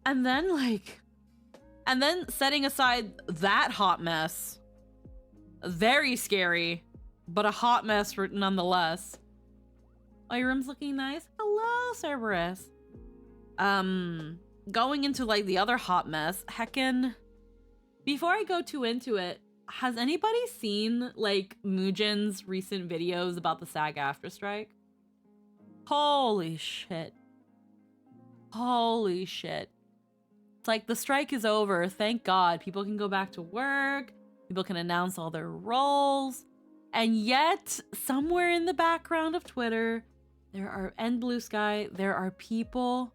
And then, like, and then setting aside that hot mess, very scary, but a hot mess nonetheless. Oh, your room's looking nice. Hello, Cerberus. Going into like the other hot mess, heckin'. Before I go too into it, has anybody seen like Mugen's recent videos about the SAG-AFTRA strike? Holy shit. Holy shit. It's like the strike is over. Thank God. People can go back to work. People can announce all their roles. And yet, somewhere in the background of Twitter, and Blue Sky, there are people.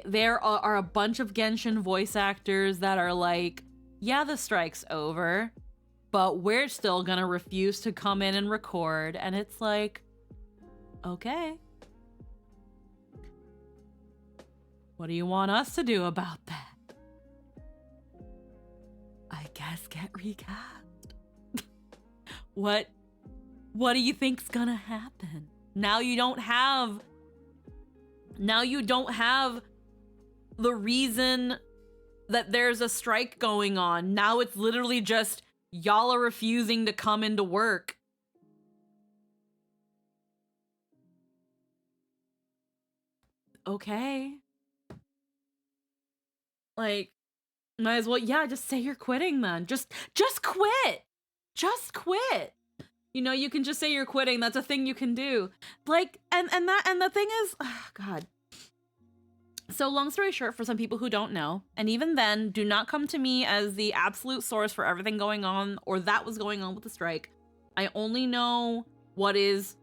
There are a bunch of Genshin voice actors that are like, yeah, the strike's over, but we're still gonna refuse to come in and record. And it's like, okay. What do you want us to do about that? I guess get recast. What do you think's gonna happen? Now you don't have the reason that there's a strike going on. Now it's literally just y'all are refusing to come into work. Okay. Like, might as well, yeah, just say you're quitting then. Just quit. Just quit. You know, you can just say you're quitting. That's a thing you can do. Like, and the thing is, oh God. So long story short, for some people who don't know, and even then, do not come to me as the absolute source for everything going on or that was going on with the strike. I only know what is,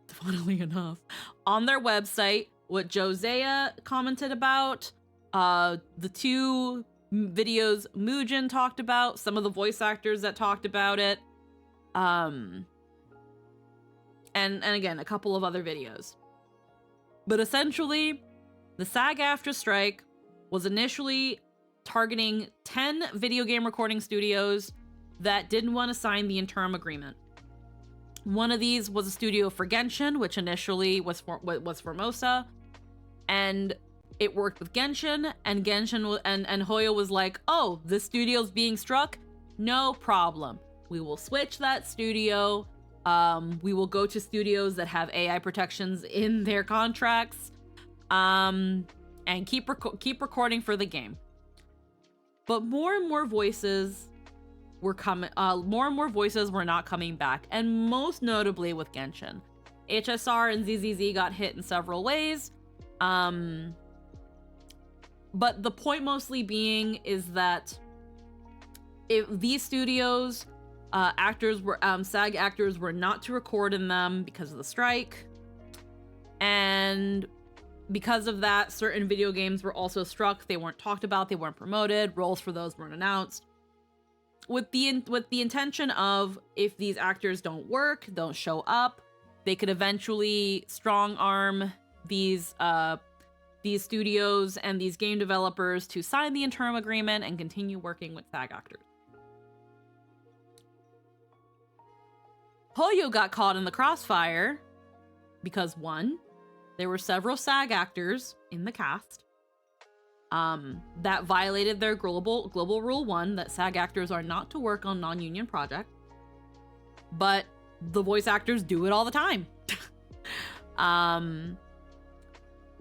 funnily enough, on their website, what Josea commented about, the two videos Mugen talked about, some of the voice actors that talked about it, and again, a couple of other videos. But essentially, the SAG-AFTRA strike was initially targeting 10 video game recording studios that didn't want to sign the interim agreement. One of these was a studio for Genshin, which initially was Formosa, and it worked with Genshin, and and Hoyo was like, oh, this studio's being struck? No problem. We will switch that studio. We will go to studios that have AI protections in their contracts, and keep recording for the game. But more and more voices were coming. More and more voices were not coming back, and most notably with Genshin, HSR and ZZZ got hit in several ways. But the point mostly being is that if these studios, SAG actors were not to record in them because of the strike. And because of that, certain video games were also struck. They weren't talked about, they weren't promoted, roles for those weren't announced. With the intention of, if these actors don't work, don't show up, they could eventually strong arm these studios and these game developers to sign the interim agreement and continue working with SAG actors. Hoyo got caught in the crossfire because, one, there were several SAG actors in the cast that violated their global rule 1 that SAG actors are not to work on non-union projects, but the voice actors do it all the time.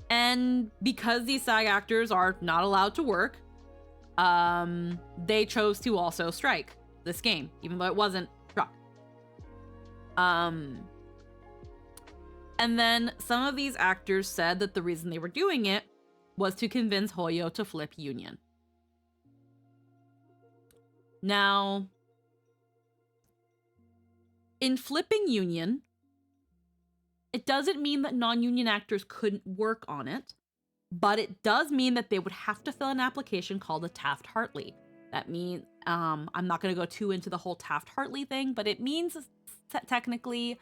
And because these SAG actors are not allowed to work, they chose to also strike this game, even though it wasn't struck. And then some of these actors said that the reason they were doing it was to convince Hoyo to flip union. Now, in flipping union, it doesn't mean that non-union actors couldn't work on it, but it does mean that they would have to fill an application called a Taft-Hartley. That means, I'm not going to go too into the whole Taft-Hartley thing, but it means technically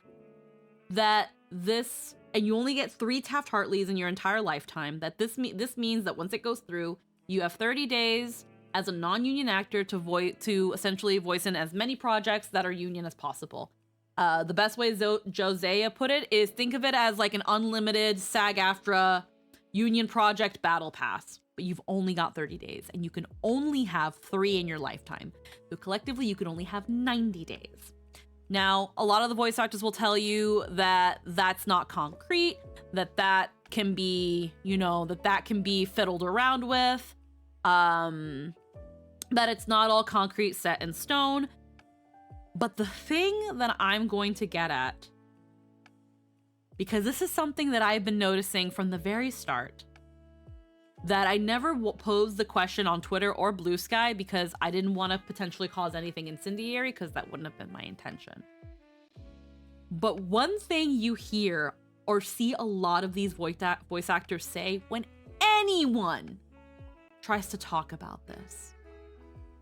that this, and you only get 3 Taft-Hartleys in your entire lifetime, that this means that once it goes through, you have 30 days as a non-union actor to essentially voice in as many projects that are union as possible. The best way Josea put it is, think of it as like an unlimited SAG-AFTRA Union Project Battle Pass, but you've only got 30 days and you can only have 3 in your lifetime. So collectively, you can only have 90 days. Now, a lot of the voice actors will tell you that that's not concrete, that can be, you know, that can be fiddled around with, that it's not all concrete set in stone. But the thing that I'm going to get at, because this is something that I've been noticing from the very start, that I never posed the question on Twitter or Blue Sky because I didn't want to potentially cause anything incendiary, because that wouldn't have been my intention. But one thing you hear or see a lot of these voice actors say when anyone tries to talk about this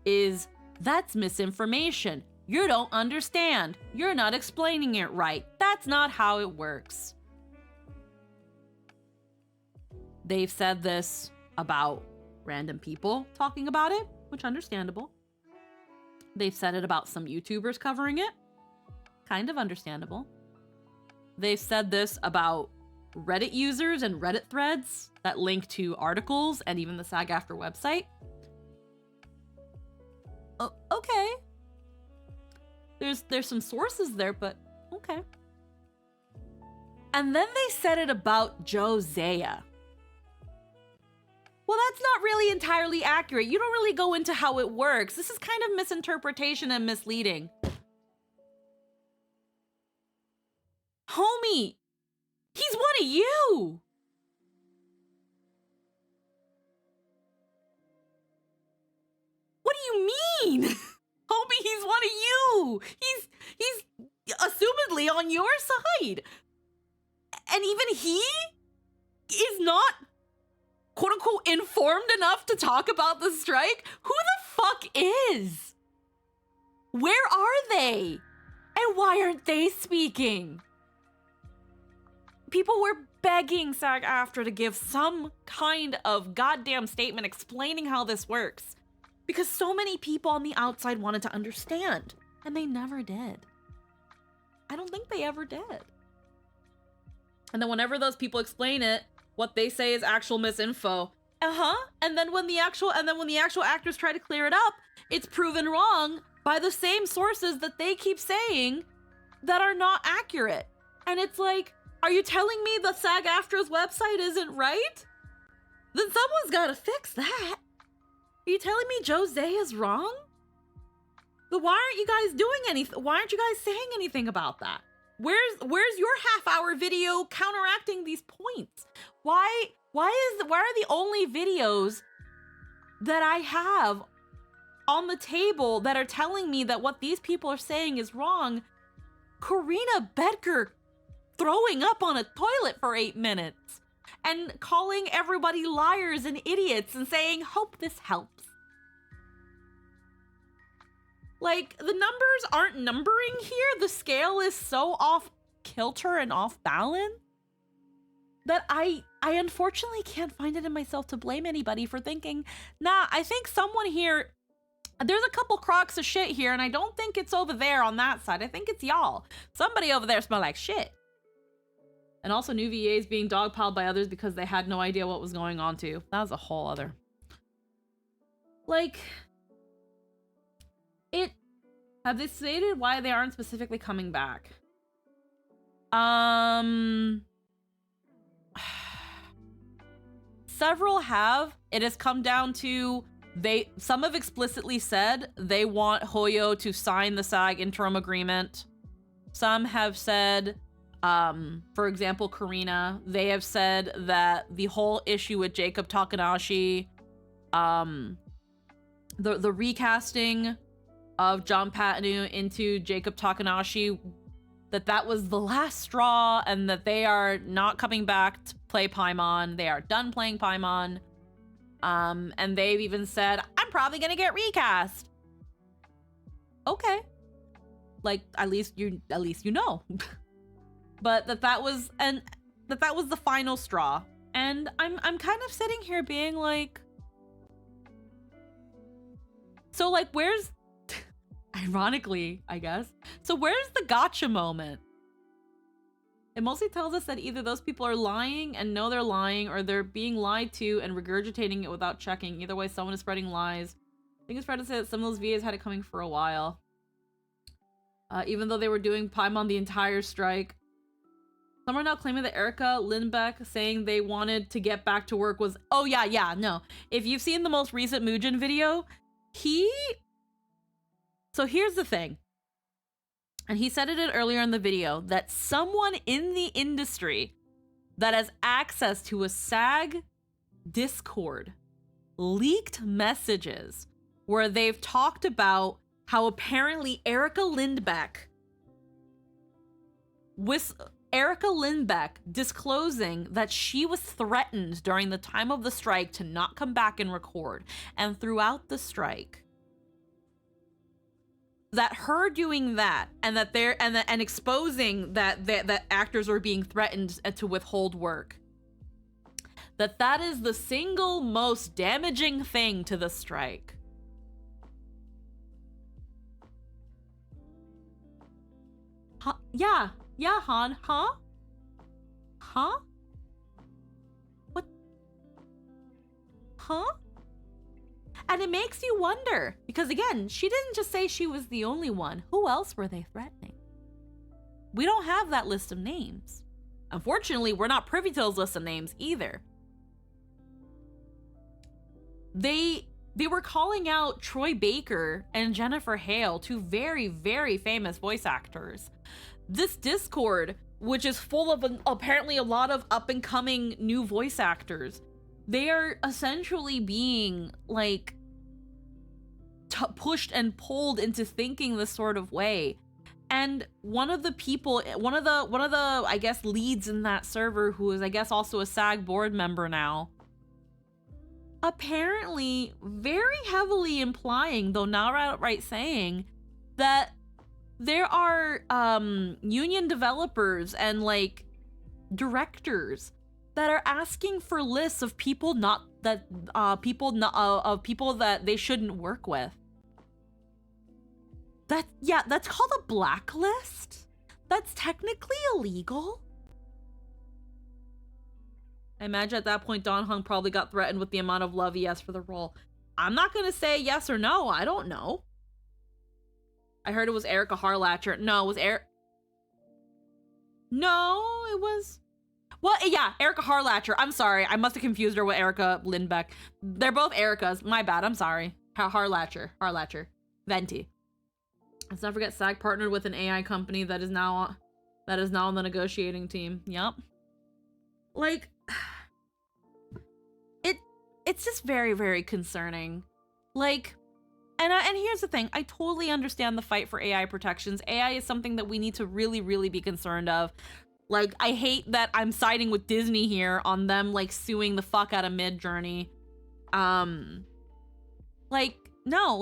is, that's misinformation. You don't understand. You're not explaining it right. That's not how it works. They've said this about random people talking about it, which understandable. They've said it about some YouTubers covering it. Kind of understandable. They've said this about Reddit users and Reddit threads that link to articles and even the SAG-AFTRA website. Okay. There's some sources there, but okay. And then they said it about Josiah. Well, that's not really entirely accurate. You don't really go into how it works. This is kind of misinterpretation and misleading. Homie, he's one of you. What do you mean? Homie, he's one of you. He's assumedly on your side. And even he is not, quote unquote, informed enough to talk about the strike? Who the fuck is? Where are they? And why aren't they speaking? People were begging SAG-AFTRA to give some kind of goddamn statement explaining how this works, because so many people on the outside wanted to understand, and they never did. I don't think they ever did. And then whenever those people explain it, what they say is actual misinfo. And then when the actual actors try to clear it up, it's proven wrong by the same sources that they keep saying that are not accurate. And it's like, are you telling me the SAG-AFTRA's website isn't right? Then someone's gotta fix that. Are you telling me Josiah's wrong? But why aren't you guys doing anything? Why aren't you guys saying anything about that? Where's your half-hour video counteracting these points? Why are the only videos that I have on the table that are telling me that what these people are saying is wrong? Karina Bedker throwing up on a toilet for 8 minutes and calling everybody liars and idiots and saying, hope this helps. Like, the numbers aren't numbering here. The scale is so off kilter and off balance that I unfortunately can't find it in myself to blame anybody for thinking, nah, I think someone here, there's a couple crocs of shit here, and I don't think it's over there on that side. I think it's y'all. Somebody over there smell like shit. And also new VAs being dogpiled by others because they had no idea what was going on too. That was a whole other. Like, have they stated why they aren't specifically coming back? Several have. It has come down to some have explicitly said they want Hoyo to sign the SAG interim agreement. Some have said, for example, Karina, they have said that the whole issue with Jacob Takanashi, the recasting of John Patinu into Jacob Takanashi, that was the last straw, and that they are not coming back to play Paimon. They are done playing Paimon. And they've even said, I'm probably gonna get recast. Okay. Like, at least you know. But that was the final straw. And I'm kind of sitting here being like, so like, where's, ironically, I guess, so where's the gotcha moment? It mostly tells us that either those people are lying and know they're lying, or they're being lied to and regurgitating it without checking. Either way, someone is spreading lies. I think it's fair to say that some of those VAs had it coming for a while. Even though they were doing Paimon the entire strike. Some are now claiming that Erica Lindbeck saying they wanted to get back to work was... Oh, yeah, no. If you've seen the most recent Mugen video, So here's the thing. And he said it earlier in the video, that someone in the industry that has access to a SAG Discord leaked messages where they've talked about how apparently Erica Lindbeck disclosing that she was threatened during the time of the strike to not come back and record, and throughout the strike, that her doing that and that and exposing that actors were being threatened to withhold work, that is the single most damaging thing to the strike. Huh? Yeah, Han. Huh? What? Huh? And it makes you wonder, because again, she didn't just say she was the only one. Who else were they threatening? We don't have that list of names. Unfortunately, we're not privy to those list of names either. They were calling out Troy Baker and Jennifer Hale, two very, very famous voice actors. This Discord, which is full of apparently a lot of up-and-coming new voice actors, they are essentially being like pushed and pulled into thinking this sort of way. And one of the I guess leads in that server, who is I guess also a SAG board member now, apparently very heavily implying, though not outright saying, that there are union developers and like directors that are asking for lists of people that they shouldn't work with. That's called a blacklist. That's technically illegal. I imagine at that point Don Hung probably got threatened with the amount of love he has for the role. I'm not gonna say yes or no. I don't know. I heard it was Erica Harlacher. No, it was No, it was... Well, yeah, Erica Harlacher. I'm sorry. I must have confused her with Erica Lindbeck. They're both Ericas. My bad. I'm sorry. Harlacher. Venti. Let's not forget SAG partnered with an AI company that is now on the negotiating team. Yep. Like, it's just very, very concerning. Like, and here's the thing. I totally understand the fight for AI protections. AI is something that we need to really, really be concerned of. Like, I hate that I'm siding with Disney here on them, like, suing the fuck out of Midjourney. Like, no,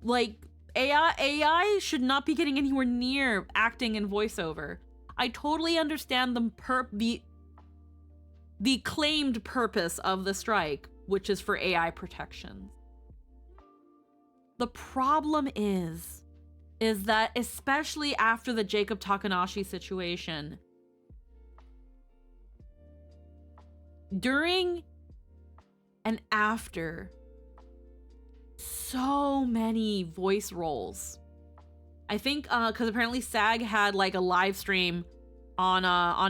like AI should not be getting anywhere near acting and voiceover. I totally understand the claimed purpose of the strike, which is for AI protections. The problem is that, especially after the Jacob Takanashi situation, during and after so many voice roles, I think because apparently SAG had like a live stream on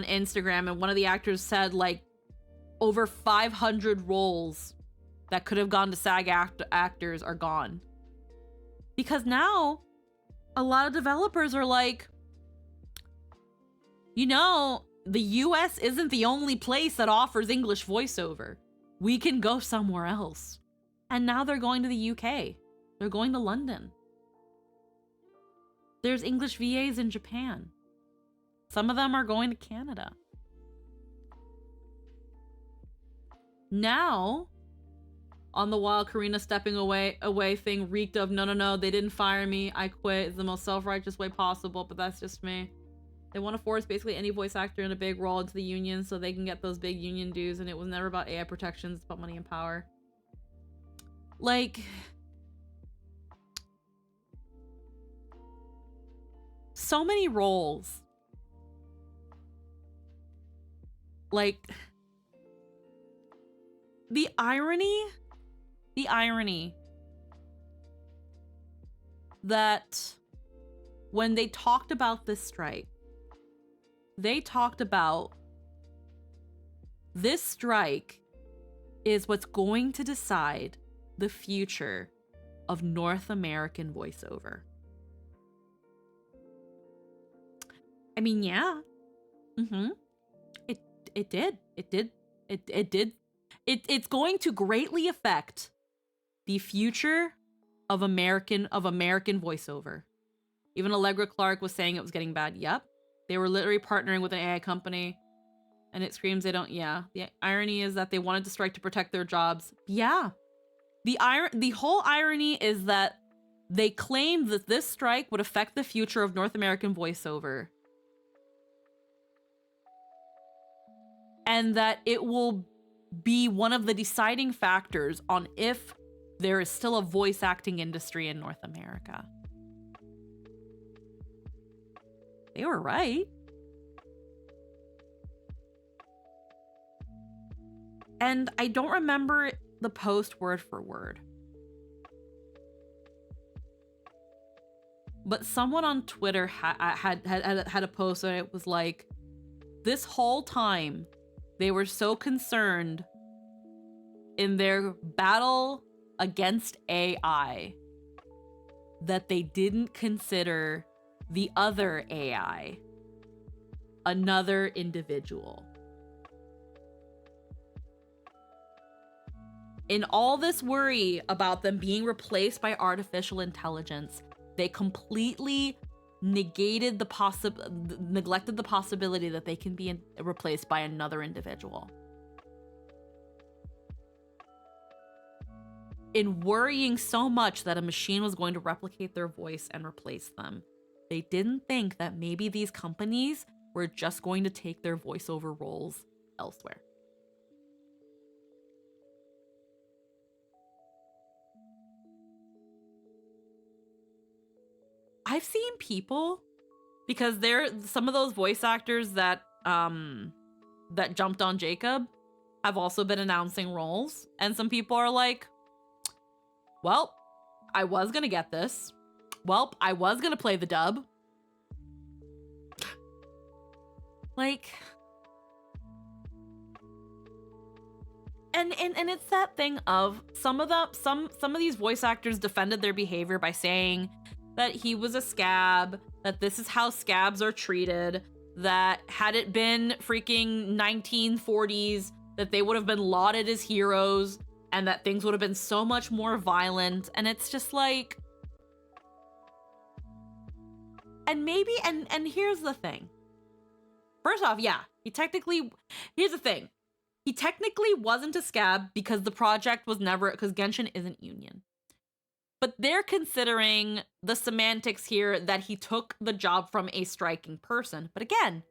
Instagram, and one of the actors said like over 500 roles that could have gone to SAG actors are gone. Because now a lot of developers are like, you know, the US isn't the only place that offers English voiceover. We can go somewhere else. And now they're going to the UK. They're going to London. There's English VAs in Japan. Some of them are going to Canada. Now, on the while, Karina stepping away thing reeked of, no, they didn't fire me. I quit. It's the most self-righteous way possible, but that's just me. They want to force basically any voice actor in a big role into the union so they can get those big union dues, and it was never about AI protections, it's about money and power. Like, so many roles Like, the irony that when they talked about this strike, they talked about this strike is what's going to decide the future of North American voiceover. I mean, yeah. It did. It's going to greatly affect the future of American voiceover. Even Allegra Clark was saying it was getting bad. Yep. They were literally partnering with an AI company, and it screams they don't. Yeah. The irony is that they wanted to strike to protect their jobs. Yeah. The whole irony is that they claimed that this strike would affect the future of North American voiceover. And that it will be one of the deciding factors on if there is still a voice acting industry in North America. They were right. And I don't remember the post word for word. But someone on Twitter had a post that it was like, this whole time, they were so concerned in their battle against AI that they didn't consider the other AI, another individual. In all this worry about them being replaced by artificial intelligence, they completely neglected the possibility that they can be replaced by another individual. In worrying so much that a machine was going to replicate their voice and replace them, they didn't think that maybe these companies were just going to take their voiceover roles elsewhere. I've seen people, because some of those voice actors that jumped on Jacob have also been announcing roles, and some people are like, well, I was gonna get this. Well, I was gonna play the dub. Like, and it's that thing of some of these voice actors defended their behavior by saying that he was a scab, that this is how scabs are treated, that had it been freaking 1940s, that they would have been lauded as heroes, and that things would have been so much more violent. And it's just like, and maybe, and here's the thing. First off, yeah, here's the thing. He technically wasn't a scab because the project was never, because Genshin isn't union. But they're considering the semantics here that he took the job from a striking person. But again,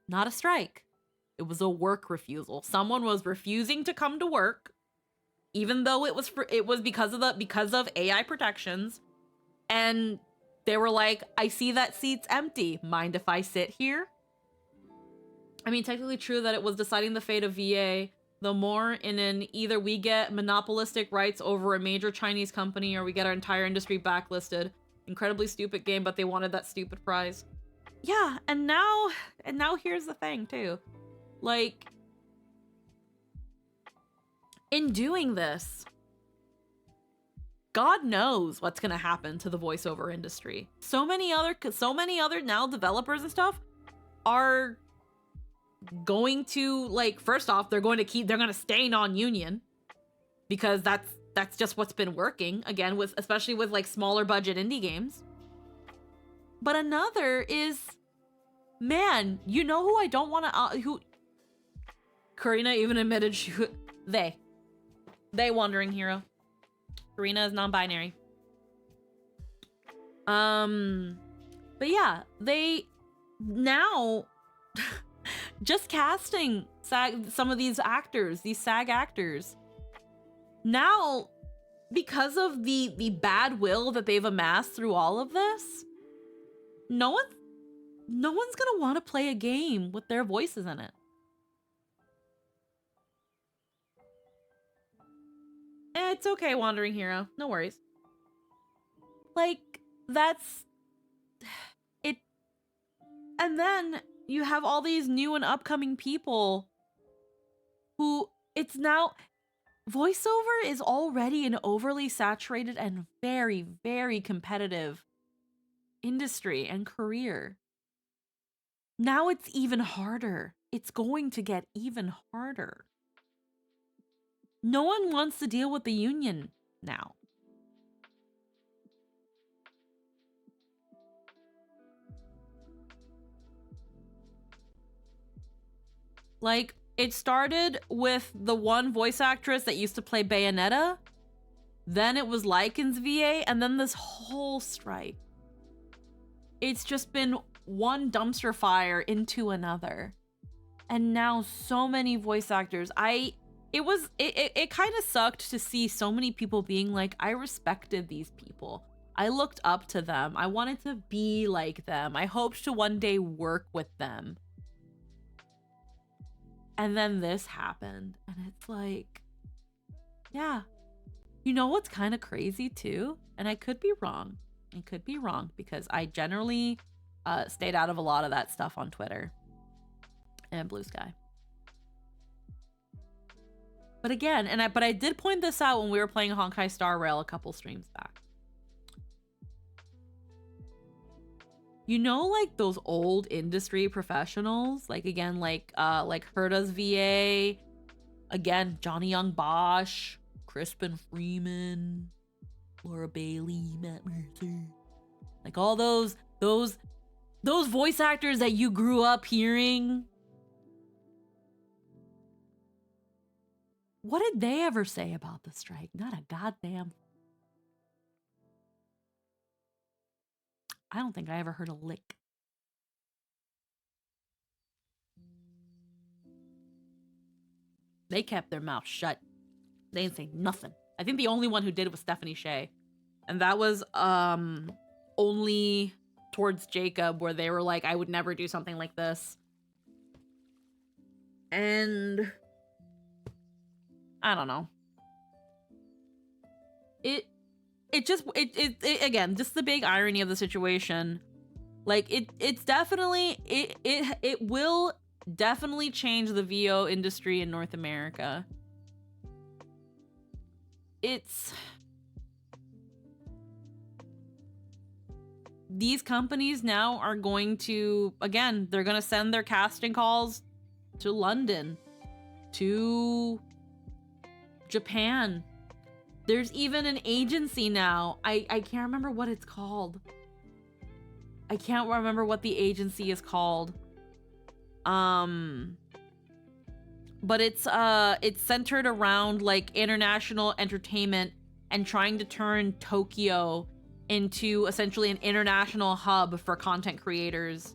not a strike. It was a work refusal. Someone was refusing to come to work, even though it was because of AI protections. And they were like, I see that seat's empty. Mind if I sit here? I mean, technically true that it was deciding the fate of VA. The more in an either we get monopolistic rights over a major Chinese company or we get our entire industry backlisted. Incredibly stupid game, but they wanted that stupid prize. Yeah, and now here's the thing too. Like, in doing this, God knows what's gonna happen to the voiceover industry. So many other now developers and stuff are going to, like, first off, they're gonna stay non-union because that's just what's been working, again, especially with like smaller budget indie games. But another is, man, you know who I don't want to who Karina even admitted they Wandering Hero. Karina is non-binary. But yeah, they now just casting some of these actors, these SAG actors. Now, because of the bad will that they've amassed through all of this, no one's gonna want to play a game with their voices in it. it's okay, Wandering Hero. No worries. Like, that's it. And then you have all these new and upcoming people who it's now voiceover is already an overly saturated and very, very competitive industry and career. Now it's even harder. It's going to get even harder. No one wants to deal with the union now. Like, it started with the one voice actress that used to play Bayonetta. Then it was Lycan's VA, and then this whole strike. It's just been one dumpster fire into another. And now so many voice actors. It kind of sucked to see so many people being like, I respected these people. I looked up to them. I wanted to be like them. I hoped to one day work with them. And then this happened. And it's like, yeah. You know what's kind of crazy too? And I could be wrong. I could be wrong because I generally stayed out of a lot of that stuff on Twitter and Blue Sky. But again, but I did point this out when we were playing Honkai Star Rail a couple streams back. You know, like those old industry professionals, like again, like Herta's VA, again, Johnny Young Bosch, Crispin Freeman, Laura Bailey, Matt Mercer, like all those voice actors that you grew up hearing. What did they ever say about the strike? Not a goddamn. I don't think I ever heard a lick. They kept their mouth shut. They didn't say nothing. I think the only one who did it was Stephanie Shea. And that was only towards Jacob, where they were like, I would never do something like this. And I don't know. It again, just the big irony of the situation. Like it's definitely it will definitely change the VO industry in North America. These companies now are going to, again, they're going to send their casting calls to London, to Japan. There's even an agency now. I can't remember what it's called. I can't remember what the agency is called. But it's centered around like international entertainment and trying to turn Tokyo into essentially an international hub for content creators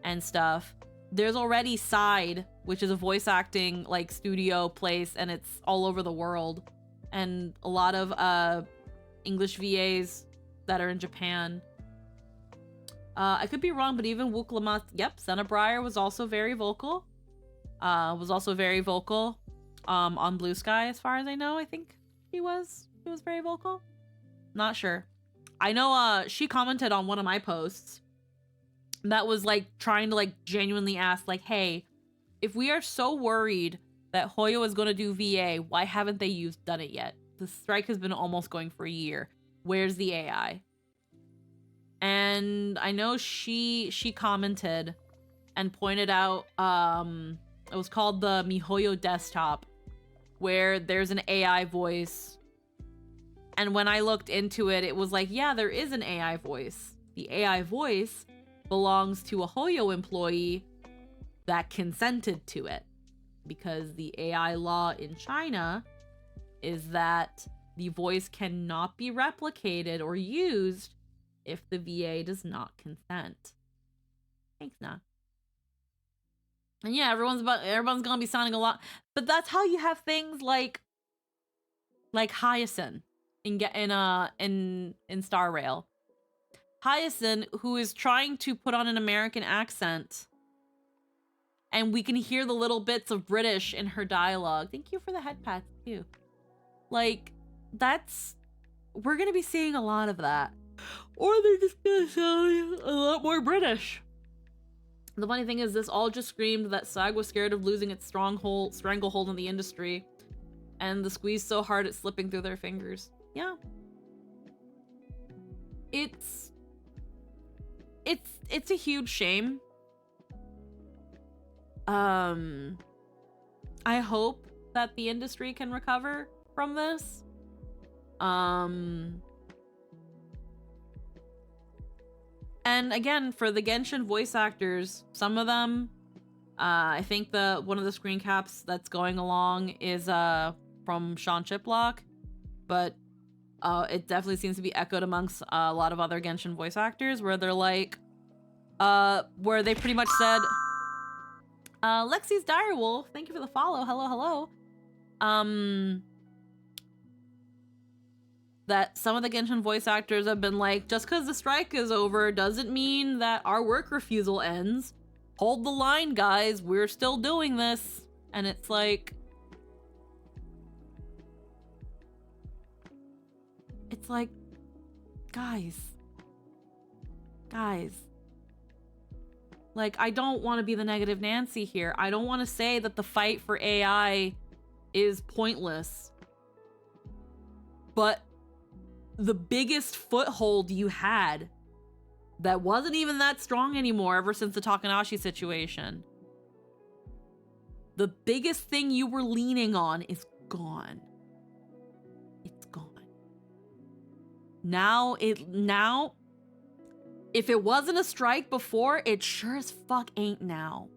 and stuff. There's already Side, which is a voice acting like studio place, and it's all over the world. And a lot of English VAs that are in Japan. I could be wrong, but even Wuklamat, yep, Senna Breyer was also very vocal. On Blue Sky, as far as I know. I think he was very vocal. Not sure. I know she commented on one of my posts that was like trying to like genuinely ask like, hey, if we are so worried that Hoyo is going to do VA, why haven't they done it yet? The strike has been almost going for a year. Where's the AI? And I know she commented and pointed out it was called the mihoyo desktop, where there's an AI voice. And when I looked into it, it was like, yeah, there is an AI voice. The AI voice belongs to a Hoyo employee that consented to it. Because the AI law in China is that the voice cannot be replicated or used if the VA does not consent. Thanks, nah. And yeah, everyone's gonna be sounding a lot, but that's how you have things like Hyacinth in Star Rail. Hyacinth, who is trying to put on an American accent, and we can hear the little bits of British in her dialogue. Thank you for the head pats too. Like, we're gonna be seeing a lot of that. Or they're just gonna sound a lot more British. The funny thing is, this all just screamed that SAG was scared of losing its stranglehold in the industry, and the squeeze so hard it's slipping through their fingers. Yeah. It's a huge shame. I hope that the industry can recover from this. And again, for the Genshin voice actors, some of them, I think one of the screen caps that's going along is from Sean Chiplock, but it definitely seems to be echoed amongst a lot of other Genshin voice actors, where they're like, where they pretty much said, Lexi's Direwolf, thank you for the follow, hello. That some of the Genshin voice actors have been like, just because the strike is over doesn't mean that our work refusal ends. Hold the line, guys, we're still doing this. And it's like, guys. Like, I don't want to be the negative Nancy here. I don't want to say that the fight for AI is pointless. But the biggest foothold you had that wasn't even that strong anymore ever since the Takanashi situation. The biggest thing you were leaning on is gone. It's gone. Now, if it wasn't a strike before, it sure as fuck ain't now.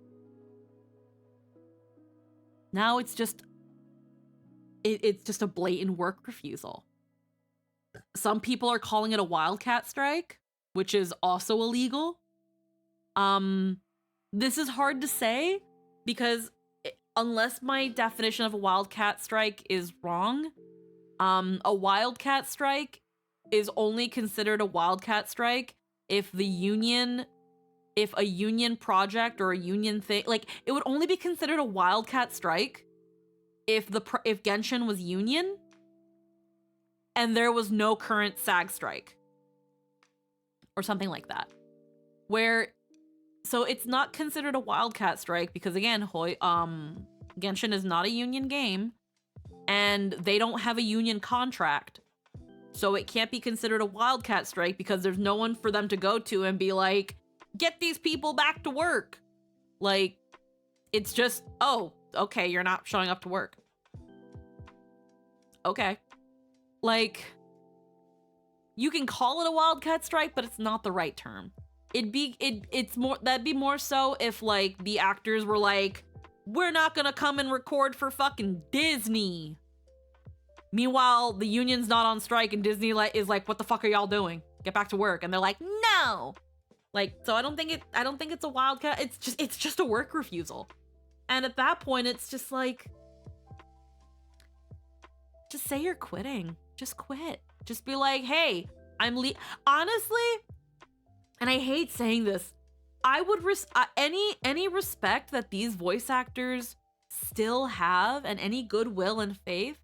Now it's just a blatant work refusal. Some people are calling it a wildcat strike, which is also illegal. This is hard to say because unless my definition of a wildcat strike is wrong, a wildcat strike is only considered a wildcat strike if a union project or a union thing, like, it would only be considered a wildcat strike if Genshin was union and there was no current SAG strike or something like that. So it's not considered a wildcat strike because, again, Genshin is not a union game and they don't have a union contract. So it can't be considered a wildcat strike because there's no one for them to go to and be like, get these people back to work. Like, it's just, oh, okay, you're not showing up to work. Okay. Like, you can call it a wildcat strike, but it's not the right term. That'd be more so if, like, the actors were like, we're not gonna come and record for fucking Disney. Meanwhile, the union's not on strike and Disney is like, what the fuck are y'all doing? Get back to work. And they're like, no. Like, so I don't think it's a wildcat. It's just a work refusal. And at that point, it's just like, just say you're quitting. Just quit. Just be like, hey, honestly, and I hate saying this, I would any respect that these voice actors still have and any goodwill and faith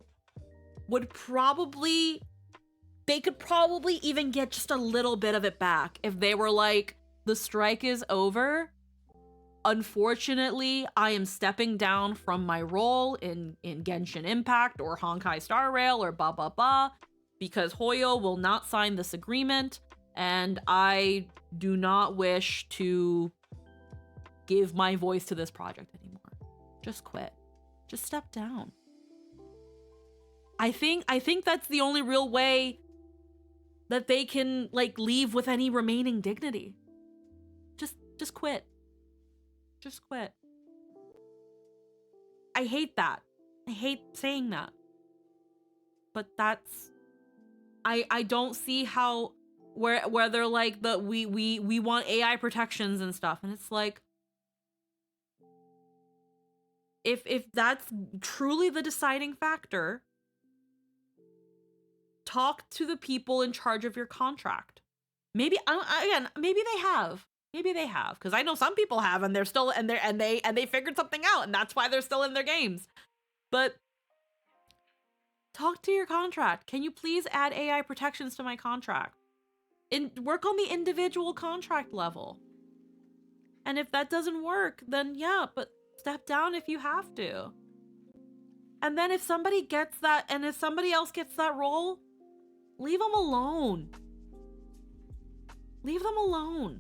they could probably even get just a little bit of it back if they were like, the strike is over. Unfortunately, I am stepping down from my role in Genshin Impact or Honkai Star Rail or blah blah blah because Hoyo will not sign this agreement and I do not wish to give my voice to this project anymore. Just quit. Just step down. I think that's the only real way that they can, like, leave with any remaining dignity. Just quit. Just quit. I hate that. I hate saying that. But that's, I don't see how where they're like we want AI protections and stuff, and it's like, if that's truly the deciding factor, talk to the people in charge of your contract. Maybe maybe they have, because I know some people have, and they're still and they figured something out, and that's why they're still in their games. But talk to your contract. Can you please add AI protections to my contract? And work on the individual contract level. And if that doesn't work, then yeah, but step down if you have to. And then if somebody gets that, and if somebody else gets that role, leave them alone. Leave them alone.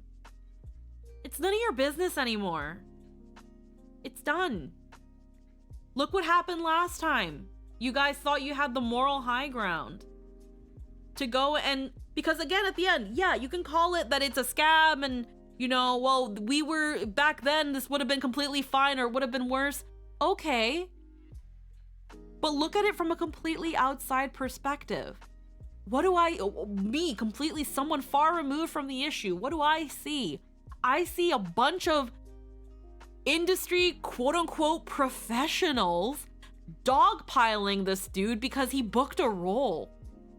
It's none of your business anymore. It's done. Look what happened last time. You guys thought you had the moral high ground to go and, because again, at the end, yeah, you can call it that it's a scam and, you know, well, we were, back then, this would have been completely fine or would have been worse. Okay. But look at it from a completely outside perspective. What do me, completely someone far removed from the issue, what do I see? I see a bunch of industry, quote unquote, professionals dogpiling this dude because he booked a role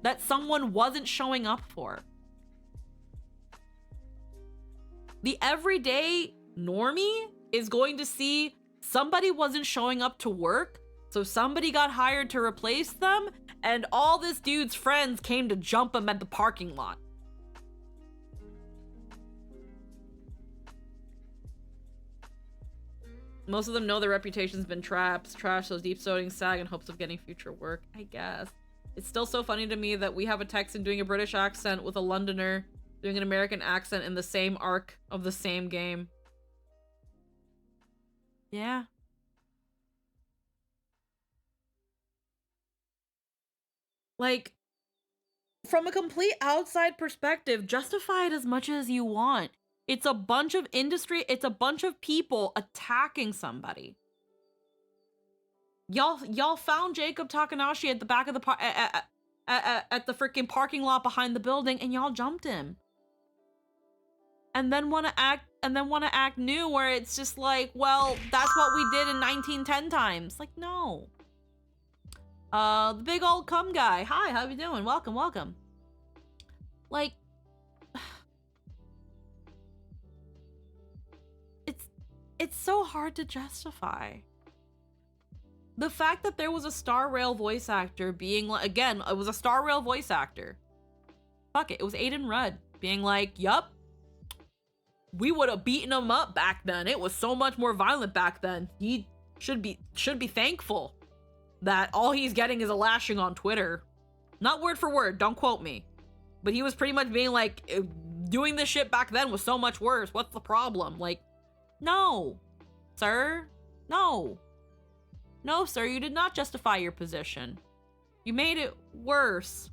that someone wasn't showing up for. The everyday normie is going to see somebody wasn't showing up to work, so somebody got hired to replace them, and all this dude's friends came to jump him at the parking lot. Most of them know their reputation's been trashed, so deep throating SAG in hopes of getting future work, I guess. It's still so funny to me that we have a Texan doing a British accent with a Londoner doing an American accent in the same arc of the same game. Yeah. Like, from a complete outside perspective, justify it as much as you want. It's a bunch of industry, it's a bunch of people attacking somebody. Y'all found Jacob Takanashi at the back of the at the freaking parking lot behind the building, and y'all jumped him. And then want to act new, where it's just like, well, that's what we did in 1910 times. Like, no. The big old cum guy. Hi, how you doing? Welcome, welcome. Like, it's so hard to justify. The fact that there was a Star Rail voice actor being like, again, it was a Star Rail voice actor. Fuck it, it was Aiden Rudd being like, yup, we would have beaten him up back then. It was so much more violent back then. He should be thankful that all he's getting is a lashing on Twitter. Not word for word, don't quote me. But he was pretty much being like, doing this shit back then was so much worse. What's the problem? Like, no, sir, no. No, sir, you did not justify your position. You made it worse.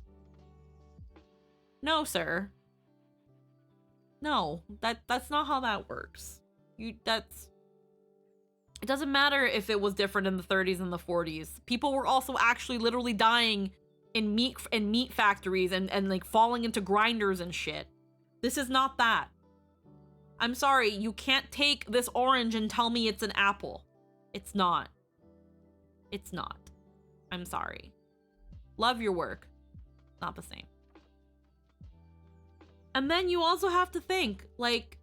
No, sir. No, that's not how that works. It doesn't matter if it was different in the 30s and the 40s. People were also actually literally dying in meat factories and like falling into grinders and shit. This is not that. I'm sorry, you can't take this orange and tell me it's an apple. It's not. It's not. I'm sorry. Love your work. Not the same. And then you also have to think, like,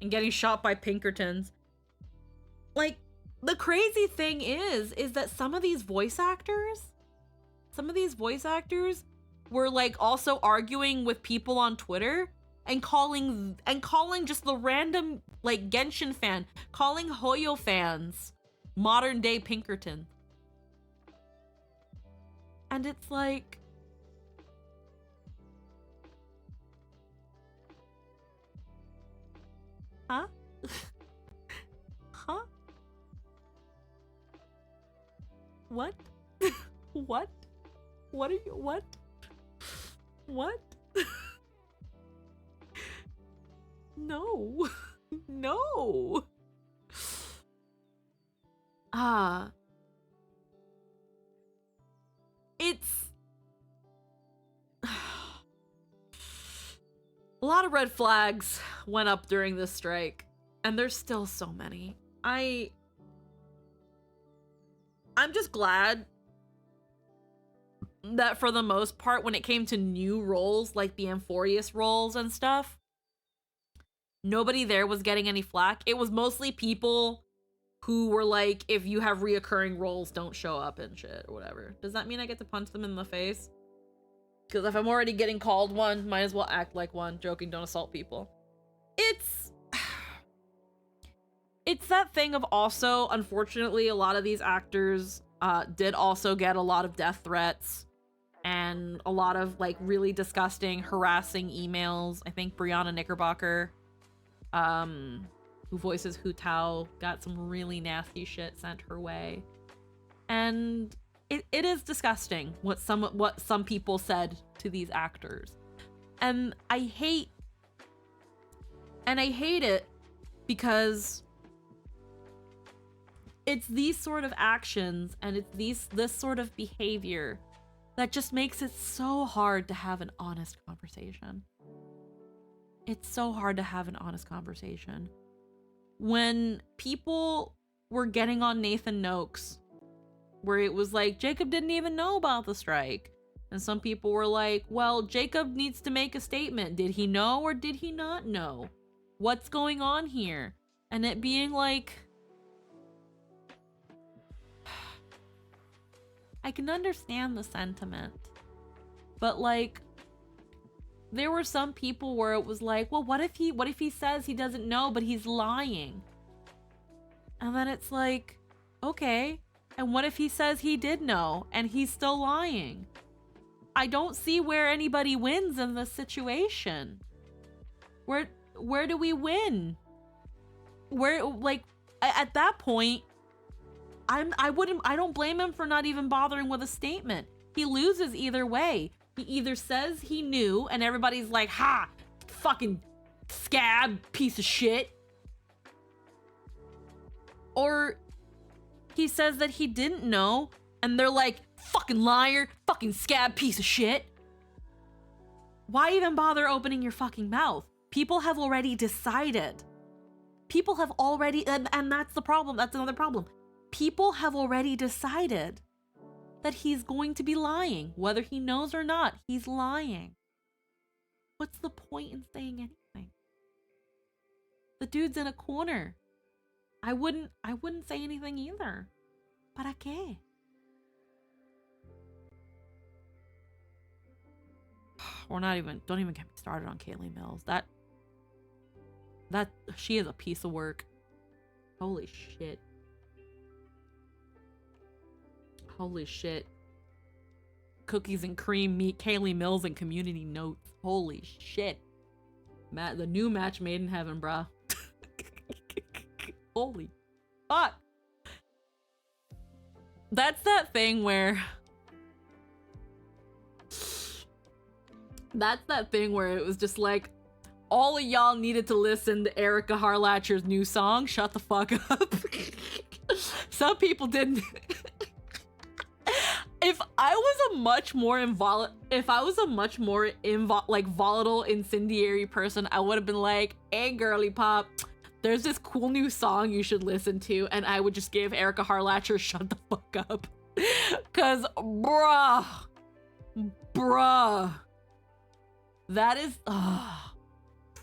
and getting shot by Pinkertons. Like, the crazy thing is that some of these voice actors were like also arguing with people on Twitter and calling just the random like Genshin fan, calling Hoyo fans modern day Pinkerton. And it's like, huh? Huh? What? What? What are you, what? What? No. No. It's a lot of red flags went up during this strike, and there's still so many. I'm just glad that for the most part, when it came to new roles like the Amphorius roles and stuff, nobody there was getting any flack. It was mostly people who were like, if you have reoccurring roles, don't show up and shit or whatever. Does that mean I get to punch them in the face? Because if I'm already getting called one, might as well act like one. Joking, don't assault people. It's that thing of also, unfortunately, a lot of these actors did also get a lot of death threats and a lot of like really disgusting, harassing emails. I think Brianna Knickerbocker, who voices Hu Tao, got some really nasty shit sent her way. And it is disgusting what some people said to these actors. And I hate it because it's these sort of actions and it's this sort of behavior that just makes it so hard to have an honest conversation. It's so hard to have an honest conversation. When people were getting on Nathan Noakes, where it was like, Jacob didn't even know about the strike. And some people were like, well, Jacob needs to make a statement. Did he know or did he not know? What's going on here? And it being like, I can understand the sentiment, but like, there were some people where it was like, well, what if he says he doesn't know, but he's lying? And then it's like, okay, and what if he says he did know and he's still lying? I don't see where anybody wins in this situation. Where do we win? Where, like, at that point, I don't blame him for not even bothering with a statement. He loses either way. He either says he knew and everybody's like, ha, fucking scab, piece of shit. Or he says that he didn't know and they're like, fucking liar, fucking scab, piece of shit. Why even bother opening your fucking mouth? People have already decided. People have already, and that's the problem. That's another problem. People have already decided that he's going to be lying. Whether he knows or not, he's lying. What's the point in saying anything? The dude's in a corner. I wouldn't say anything either. ¿Para qué? Don't even get me started on Kaylee Mills. That she is a piece of work. Holy shit. Holy shit. Cookies and cream meet Kaylee Mills and community notes. Holy shit. The new match made in heaven, bruh. Holy fuck. That's that thing where it was just like, all of y'all needed to listen to Erica Harlatcher's new song, Shut the Fuck Up. Some people didn't. If I was a much more volatile, incendiary person, I would have been like, hey girly pop, there's this cool new song you should listen to, and I would just give Erica Harlatcher Shut the Fuck Up. Cause bruh. That is,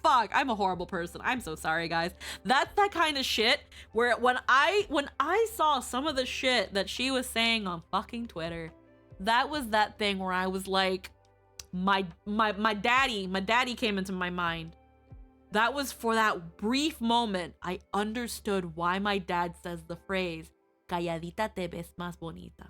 fuck, I'm a horrible person. I'm so sorry, guys. That's that kind of shit where when I saw some of the shit that she was saying on fucking Twitter, that was that thing where I was like, my daddy came into my mind. That was for that brief moment I understood why my dad says the phrase, calladita te ves más bonita.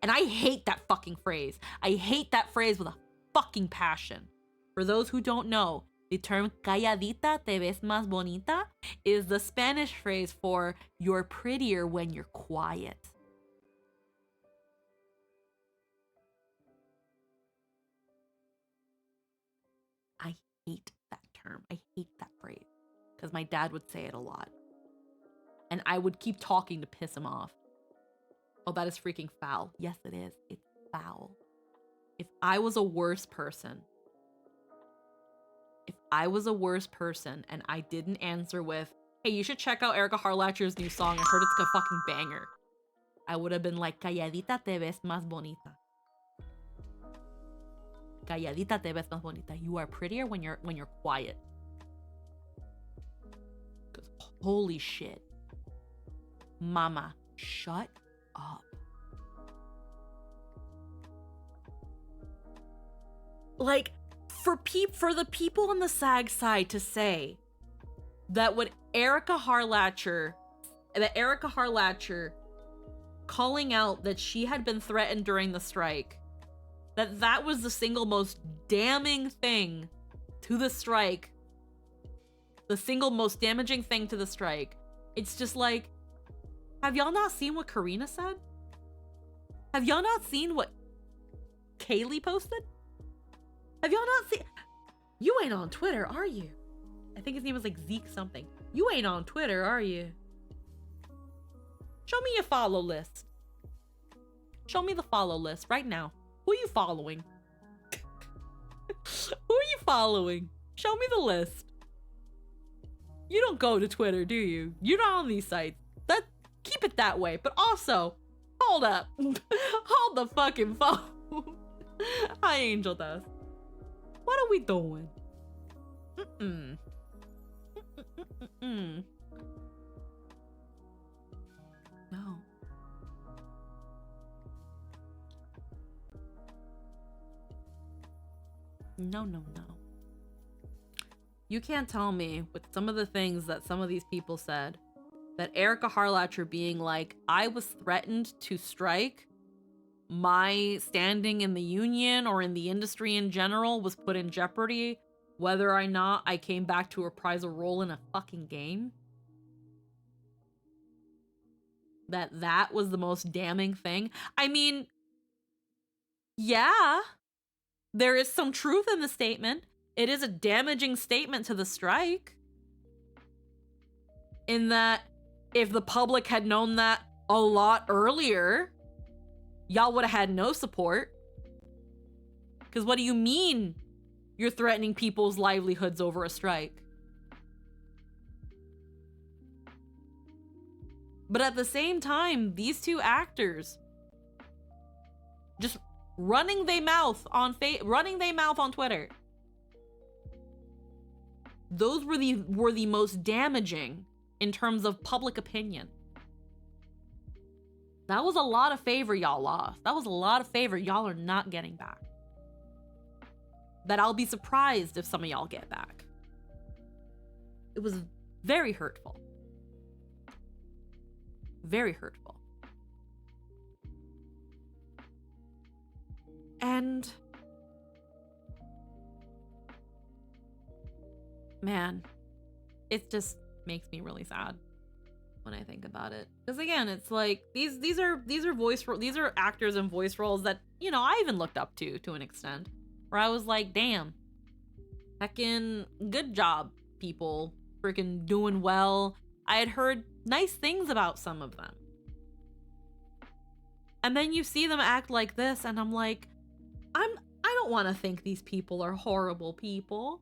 And I hate that fucking phrase. I hate that phrase with a fucking passion. For those who don't know, the term calladita te ves más bonita is the Spanish phrase for you're prettier when you're quiet. I hate that term. I hate that phrase because my dad would say it a lot. And I would keep talking to piss him off. Oh, that is freaking foul. Yes, it is. It's foul. If I was a worse person and I didn't answer with, hey, you should check out Erica Harlatcher's new song. I heard it's a fucking banger. I would have been like, calladita te ves más bonita. Calladita te ves más bonita. You are prettier when you're quiet. Because holy shit. Mama, shut up. Like, for the people on the SAG side to say that what Erica Harlacher calling out that she had been threatened during the strike, that was the single most damning thing to the strike, the single most damaging thing to the strike. It's just like, have y'all not seen what Karina said? Have y'all not seen what Kaylee posted? Have y'all not seen? You ain't on Twitter, are you? I think his name was like Zeke something. You ain't on Twitter, are you? Show me your follow list. Show me the follow list right now. Who are you following? Who are you following? Show me the list. You don't go to Twitter, do you? You're not on these sites. Keep it that way. But also, hold up. Hold the fucking phone. Hi, Angel Dust. What are we doing? No. No. You can't tell me with some of the things that some of these people said that Erica Harlacher being like, I was threatened to strike, my standing in the union or in the industry in general was put in jeopardy, whether or not I came back to reprise a role in a fucking game. That was the most damning thing. I mean, yeah, there is some truth in the statement. It is a damaging statement to the strike. In that, if the public had known that a lot earlier, y'all would have had no support. Because what do you mean you're threatening people's livelihoods over a strike? But at the same time, these two actors just running their mouth on Twitter. Those were the most damaging in terms of public opinion. That was a lot of favor y'all lost. That was a lot of favor y'all are not getting back. That I'll be surprised if some of y'all get back. It was very hurtful. Very hurtful. And man, it just makes me really sad when I think about it. Because again, it's like these are actors in voice roles that, you know, I even looked up to an extent. Where I was like, damn, heckin' good job, people. Freaking doing well. I had heard nice things about some of them. And then you see them act like this, and I'm like, I don't want to think these people are horrible people.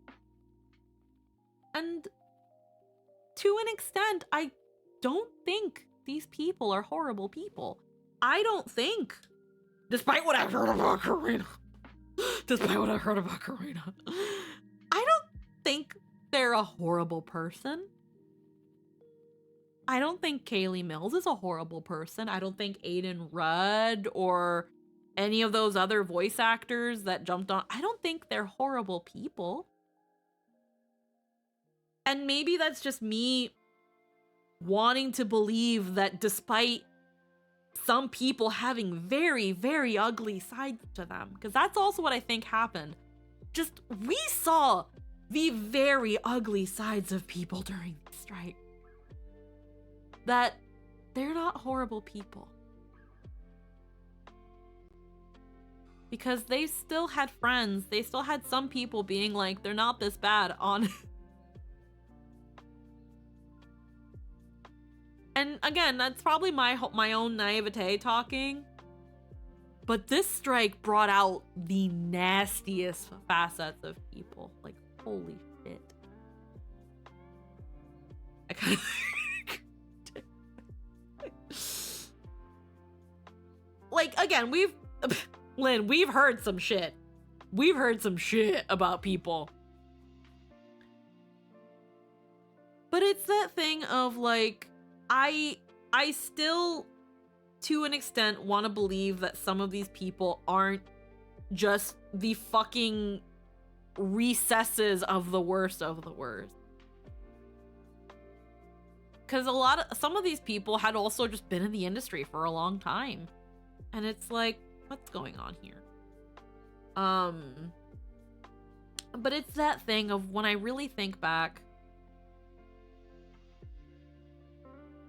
And to an extent, I don't think these people are horrible people. I don't think, despite what I've heard about Karina, I don't think they're a horrible person. I don't think Kaylee Mills is a horrible person. I don't think Aiden Rudd or any of those other voice actors that jumped on, I don't think they're horrible people. And maybe that's just me wanting to believe that despite some people having very, very ugly sides to them, because that's also what I think happened. Just, we saw the very ugly sides of people during the strike. That they're not horrible people. Because they still had friends. They still had some people being like, they're not this bad on. And again, that's probably my own naivete talking. But this strike brought out the nastiest facets of people. Like, holy shit. I kind of... Like, again, Lynn, we've heard some shit. We've heard some shit about people. But it's that thing of, like, I I still, to an extent, want to believe that some of these people aren't just the fucking recesses of the worst of the worst. Because some of these people had also just been in the industry for a long time. And it's like, what's going on here? But it's that thing of when I really think back.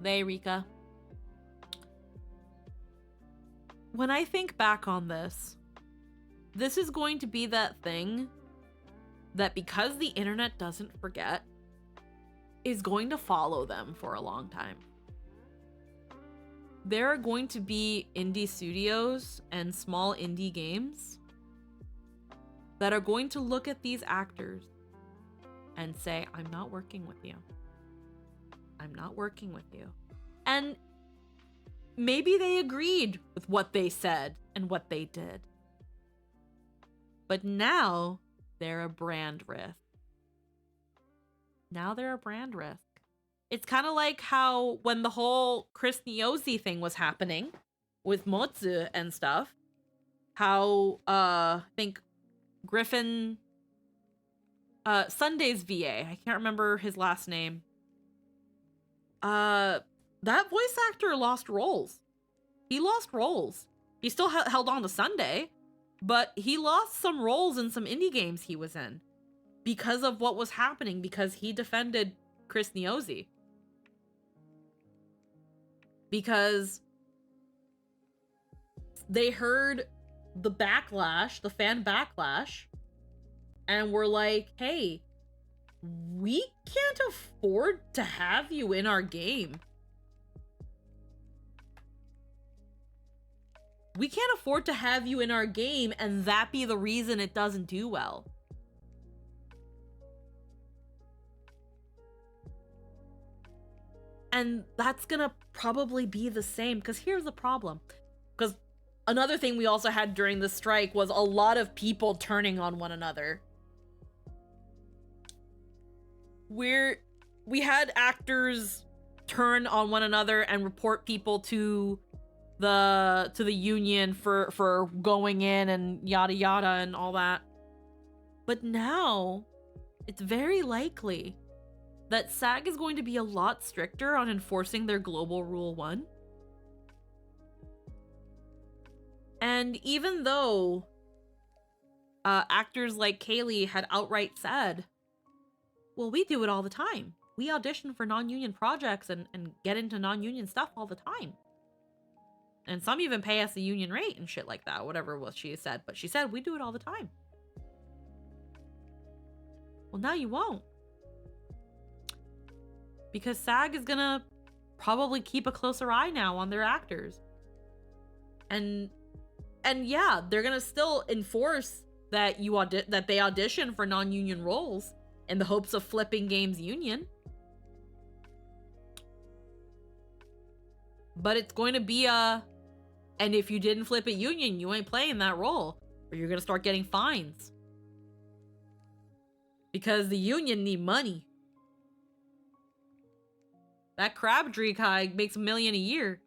Hey, Rika. When I think back on this is going to be that thing that, because the internet doesn't forget, is going to follow them for a long time. There are going to be indie studios and small indie games that are going to look at these actors and say, I'm not working with you. I'm not working with you. And maybe they agreed with what they said and what they did. But now they're a brand risk. Now they're a brand risk. It's kind of like how when the whole Chris Niosi thing was happening with Motsu and stuff, how I think Griffin Sunday's VA, I can't remember his last name. That voice actor lost roles. He lost roles. He still held on to Sunday, but he lost some roles in some indie games he was in because of what was happening, because he defended Chris Niosi. Because they heard the backlash, the fan backlash, and were like, hey, we can't afford to have you in our game. We can't afford to have you in our game and that be the reason it doesn't do well. And that's gonna probably be the same, because here's the problem. Because another thing we also had during the strike was a lot of people turning on one another. We had actors turn on one another and report people to the union for going in and yada yada and all that. But now it's very likely that SAG is going to be a lot stricter on enforcing their global rule 1. And even though actors like Kaylee had outright said, well, we do it all the time. We audition for non-union projects and get into non-union stuff all the time. And some even pay us the union rate and shit like that, whatever it was she said. But she said, we do it all the time. Well, now you won't. Because SAG is gonna probably keep a closer eye now on their actors. And yeah, they're gonna still enforce that that they audition for non-union roles in the hopes of flipping games union. But it's going to be and if you didn't flip it union, you ain't playing that role, or you're gonna start getting fines. Because the union need money. That Crabtree guy makes $1 million a year.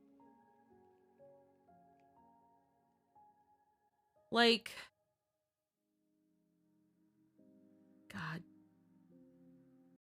Like, God